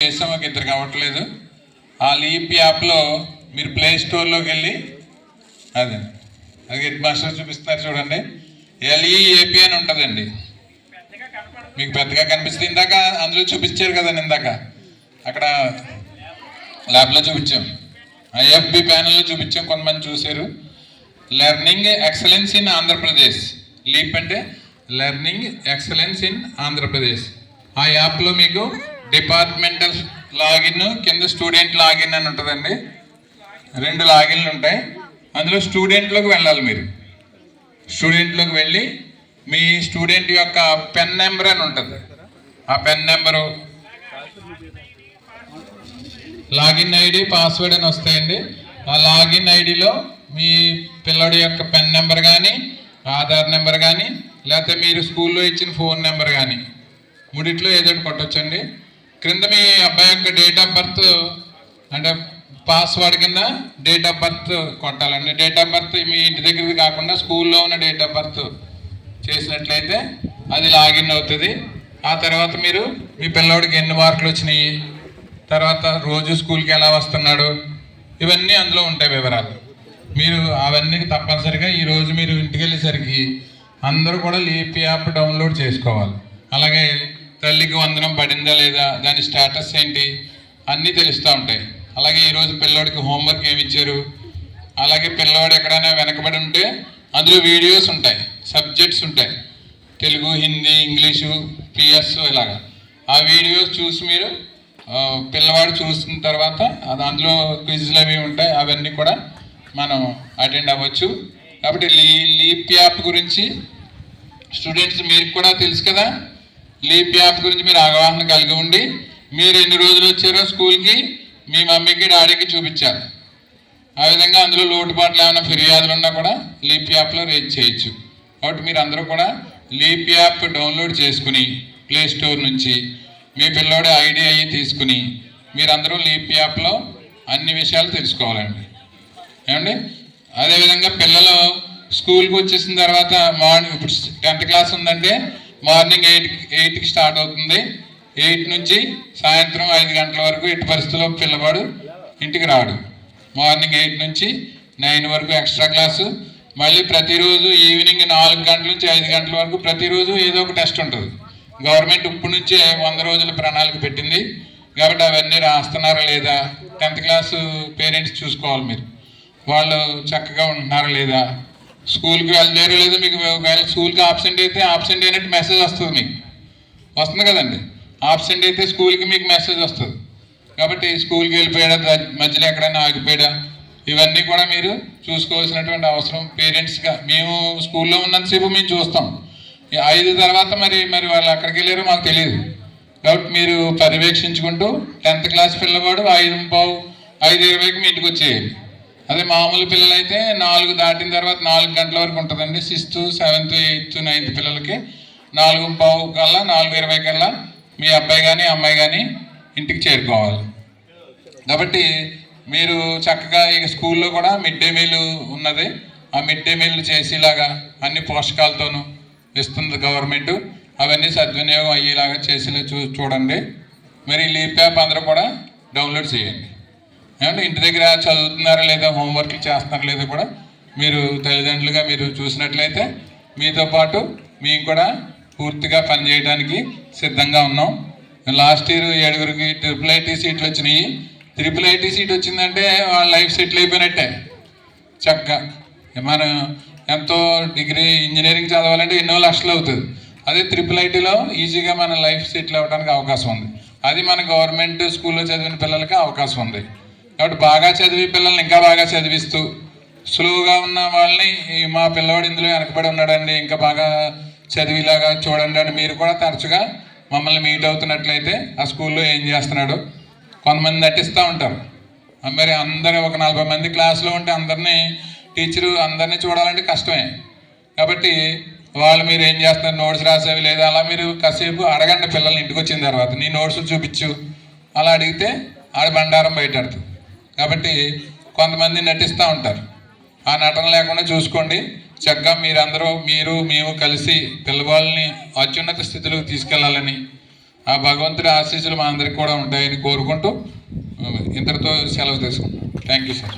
చేసాం, మాకు ఇద్దరు కావట్లేదు. ఆ లీప్ యాప్లో మీరు ప్లే స్టోర్లోకి వెళ్ళి అది హెడ్ మాస్టర్ చూపిస్తున్నారు చూడండి, LEAP అని ఉంటుందండి. మీకు పెద్దగా కనిపిస్తుంది. ఇందాక అందులో చూపించారు కదండి, ఇందాక అక్కడ ల్యాబ్లో చూపించాం, IFB ప్యానెల్లో చూపించాం, కొంతమంది చూశారు. Learning excellence in Andhra Pradesh. Leap అంటే లెర్నింగ్ ఎక్సలెన్స్ ఇన్ ఆంధ్రప్రదేశ్. ఆ యాప్లో మీకు డిపార్ట్మెంటల్ లాగిన్, కింద స్టూడెంట్ లాగిన్ అని ఉంటుందండి. 2 లాగిన్లు ఉంటాయి. అందులో స్టూడెంట్లోకి వెళ్ళాలి. మీరు స్టూడెంట్లోకి వెళ్ళి మీ స్టూడెంట్ యొక్క పెన్ నెంబర్ అని ఉంటుంది. ఆ pen number, login ID, password అని వస్తాయండి. ఆ లాగిన్ ఐడిలో మీ పిల్లడి యొక్క పెన్ నెంబర్ కానీ, ఆధార్ నెంబర్ కానీ, లేకపోతే మీరు స్కూల్లో ఇచ్చిన ఫోన్ నెంబర్ కానీ, మూడిట్లో ఏదో కొట్టొచ్చండి. క్రింద మీ అబ్బాయి యొక్క డేట్ ఆఫ్ బర్త్ అంటే పాస్వర్డ్ కింద డేట్ ఆఫ్ బర్త్ కొట్టాలండి. డేట్ ఆఫ్ బర్త్ మీ ఇంటి దగ్గరది కాకుండా స్కూల్లో ఉన్న డేట్ ఆఫ్ బర్త్ చేసినట్లయితే అది లాగిన్ అవుతుంది. ఆ తర్వాత మీరు మీ పిల్లవాడికి ఎన్ని మార్కులు వచ్చినాయి, తర్వాత రోజు స్కూల్కి ఎలా వస్తున్నాడు, ఇవన్నీ అందులో ఉంటాయి వివరాలు. మీరు అవన్నీ తప్పనిసరిగా ఈరోజు మీరు ఇంటికి వెళ్ళేసరికి అందరూ కూడా లీప్ యాప్ డౌన్లోడ్ చేసుకోవాలి. అలాగే తల్లికి వందనం పడిందా లేదా, దాని స్టేటస్ ఏంటి, అన్నీ తెలుస్తూ ఉంటాయి. అలాగే ఈరోజు పిల్లోడికి హోంవర్క్ ఏమి ఇచ్చారు, అలాగే పిల్లవాడు ఎక్కడైనా వెనకబడి ఉంటే అందులో వీడియోస్ ఉంటాయి, సబ్జెక్ట్స్ ఉంటాయి, తెలుగు, హిందీ, ఇంగ్లీషు, PS ఇలాగా. ఆ వీడియోస్ చూసి మీరు పిల్లవాడు చూసిన తర్వాత అందులో క్విజ్లు అవి ఉంటాయి, అవన్నీ కూడా మనం అటెండ్ అవ్వచ్చు. కాబట్టి లీప్ యాప్ గురించి స్టూడెంట్స్ మీకు కూడా తెలుసు కదా. లీప్ యాప్ గురించి మీరు అవగాహన కలిగి ఉండి మీరు ఎన్ని రోజులు వచ్చారో స్కూల్కి మీ మమ్మీకి డాడీకి చూపించాలి. ఆ విధంగా అందులో లోటుపాట్లు ఏమైనా ఫిర్యాదులు ఉన్నా కూడా లీప్ యాప్లో రేజ్ చేయొచ్చు. కాబట్టి మీరు అందరూ కూడా లీప్ యాప్ డౌన్లోడ్ చేసుకుని ప్లే స్టోర్ నుంచి మీ పిల్లోడి ID అయ్యి తీసుకుని మీరందరూ లీప్ యాప్లో అన్ని విషయాలు తెలుసుకోవాలండి. ఏమండి, అదేవిధంగా పిల్లలు స్కూల్కి వచ్చేసిన తర్వాత మార్నింగ్, ఇప్పుడు 10th క్లాస్ ఉందంటే మార్నింగ్ 8కి స్టార్ట్ అవుతుంది. 8 నుంచి సాయంత్రం 5 గంటల వరకు ఎట్టి పరిస్థితుల్లో పిల్లవాడు ఇంటికి రాడు. మార్నింగ్ 8 నుంచి 9 వరకు ఎక్స్ట్రా క్లాసు. మళ్ళీ ప్రతిరోజు ఈవినింగ్ 4 గంటల నుంచి 5 గంటల వరకు ప్రతిరోజు ఏదో ఒక టెస్ట్ ఉంటుంది. గవర్నమెంట్ ఇప్పటి నుంచే 100 రోజుల ప్రణాళిక పెట్టింది. కాబట్టి అవన్నీ రాస్తున్నారా లేదా, 10th క్లాసు పేరెంట్స్ చూసుకోవాలి. మీరు వాళ్ళు చక్కగా ఉంటున్నారా లేదా, స్కూల్కి వెళ్ళలేరు లేదా, మీకు ఒకవేళ స్కూల్కి ఆబ్సెంట్ అయితే ఆబ్సెంట్ అయినట్టు మెసేజ్ వస్తుంది. మీకు వస్తుంది కదండి, ఆబ్సెంట్ అయితే స్కూల్కి మీకు మెసేజ్ వస్తుంది. కాబట్టి స్కూల్కి వెళ్ళిపోయాడా, మధ్యలో ఎక్కడైనా ఆగిపోయాడా, ఇవన్నీ కూడా మీరు చూసుకోవాల్సినటువంటి అవసరం పేరెంట్స్గా. మేము స్కూల్లో ఉన్నంతసేపు మేము చూస్తాం. 5 తర్వాత మరి వాళ్ళు ఎక్కడికి వెళ్ళారో మాకు తెలియదు. కాబట్టి మీరు పర్యవేక్షించుకుంటూ 10th క్లాస్ పిల్లవాడు 5:20కి మీ ఇంటికి వచ్చేయాలి. అదే మామూలు పిల్లలైతే 4 దాటిన తర్వాత 4 గంటల వరకు ఉంటుందండి. 6th, 7th, 8th, 9th పిల్లలకి 4:15 కల్లా, 4:20 కల్లా మీ అబ్బాయి కానీ అమ్మాయి కానీ ఇంటికి చేరుకోవాలి. కాబట్టి మీరు చక్కగా ఈ స్కూల్లో కూడా మిడ్ డే మీల్ ఉన్నది. ఆ మిడ్ డే మీల్ చేసేలాగా అన్ని పోషకాలతోనూ ఇస్తుంది గవర్నమెంట్. అవన్నీ సద్వినియోగం అయ్యేలాగా చేసేలా చూడండి. మరి లీప్ యాప్ అందరూ కూడా డౌన్లోడ్ చేయండి. ఏమంటే ఇంటి దగ్గర చదువుతున్నారా లేదా, హోంవర్క్లు చేస్తున్నారా లేదా కూడా మీరు తల్లిదండ్రులుగా మీరు చూసినట్లయితే మీతో పాటు మేము కూడా పూర్తిగా పనిచేయడానికి సిద్ధంగా ఉన్నాం. లాస్ట్ ఇయర్ 7గురికి IIIT సీట్లు వచ్చినాయి. IIIT సీట్ వచ్చిందంటే వాళ్ళ లైఫ్ సెటిల్ అయిపోయినట్టే. చక్కగా మనం ఎంతో డిగ్రీ ఇంజనీరింగ్ చదవాలంటే ఎన్నో లక్షలు అవుతుంది. అదే IIITలో ఈజీగా మన లైఫ్ సెటిల్ అవ్వడానికి అవకాశం ఉంది. అది మన గవర్నమెంట్ స్కూల్లో చదివిన పిల్లలకి అవకాశం ఉంది. కాబట్టి బాగా చదివి పిల్లల్ని ఇంకా బాగా చదివిస్తూ, స్లోగా ఉన్న వాళ్ళని మా పిల్లవాడు ఇందులో వెనకబడి ఉన్నాడండి, ఇంకా బాగా చదివిలాగా చూడండి అని మీరు కూడా తరచుగా మమ్మల్ని మీట్ అవుతున్నట్లయితే ఆ స్కూల్లో ఏం చేస్తున్నాడు. కొంతమంది నటిస్తూ ఉంటారు. మరి అందరూ ఒక 40 మంది క్లాసులో ఉంటే టీచరు అందరినీ చూడాలంటే కష్టమే. కాబట్టి వాళ్ళు మీరు ఏం చేస్తున్నారు, నోట్స్ రాసేవి లేదా, అలా మీరు కాసేపు అడగండి పిల్లల్ని. ఇంటికి వచ్చిన తర్వాత నీ నోట్స్ చూపించు అలా అడిగితే ఆడ బండారం బయటడుతుంది. కాబట్టి కొంతమంది నటిస్తూ ఉంటారు. ఆ నటన లేకుండా చూసుకోండి. చక్కగా మీరందరూ మేము కలిసి పిల్లవాళ్ళని అత్యున్నత స్థితిలోకి తీసుకెళ్లాలని ఆ భగవంతుడి ఆశీస్సులు మా అందరికి కూడా ఉంటాయని కోరుకుంటూ ఇంతటితో సెలవు తీసుకుంటాం. Thank you sir.